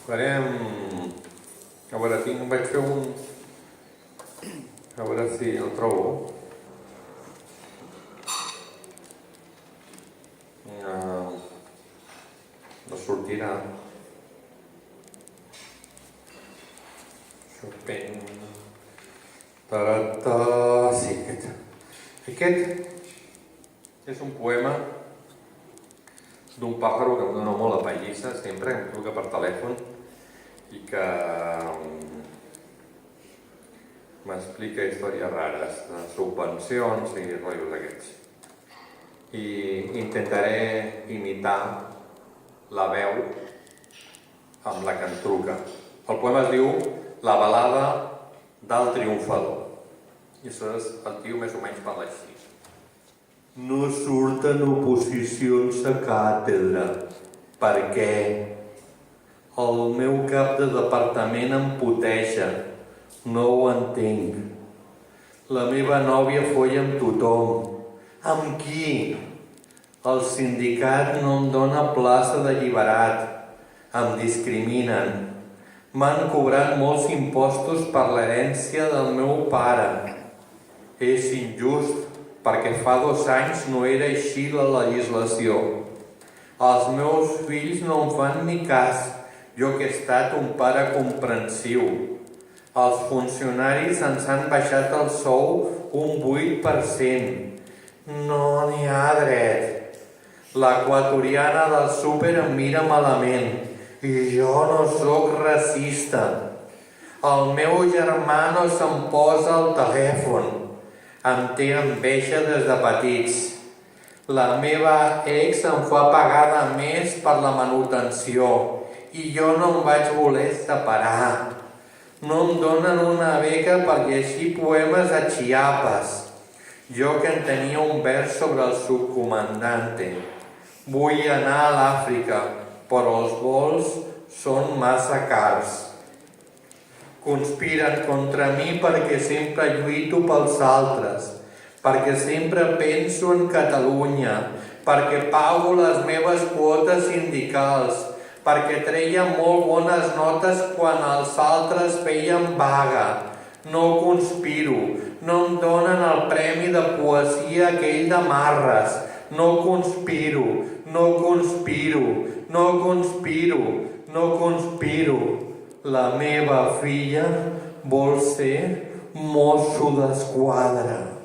Farem... A veure, vaig fer un... A veure si el trobo. No sortirà. Chopin... Sí, aquest. Aquest és un poema d'un pàjaro que em dona molt la pallissa, sempre em truca per telèfon i que m'explica històries rares, de subvencions i rotllos d'aquests. I intentaré imitar la veu amb la que em truca. El poema es diu La balada del triomfador. I això és el tio més o menys parla així. No surten oposicions a càtedra, perquè el meu cap de departament em puteja, no ho entenc. La meva nòvia folla amb tothom. Amb qui? El sindicat no em dona plaça d'alliberat. Em discriminen. M'han cobrat molts impostos per l'herència del meu pare. És injust, perquè fa 2 anys no era així la legislació. Els meus fills no em fan ni cas, jo que he estat un pare comprensiu. Els funcionaris ens han baixat el sou un 8%. No n'hi ha dret. L'equatoriana del súper em mira malament i jo no sóc racista. El meu germà no se'm posa al telèfon. Em té enveja des de petits. La meva ex em fa pagar de més per la manutenció i jo no em vaig voler separar. No em donen una beca per llegir poemes a Chiapas. Jo que en tenia un vers sobre el subcomandante. Vull anar a l'Àfrica, però els vols són massa cars. Conspiren contra mi perquè sempre lluito pels altres, perquè sempre penso en Catalunya, perquè pago les meves quotes sindicals, perquè treia molt bones notes quan els altres feien vaga. No conspiro, no em donen el premi de poesia aquell de Marres. No conspiro, no conspiro, no conspiro, no conspiro. La meva filla vol ser mosso d'esquadra.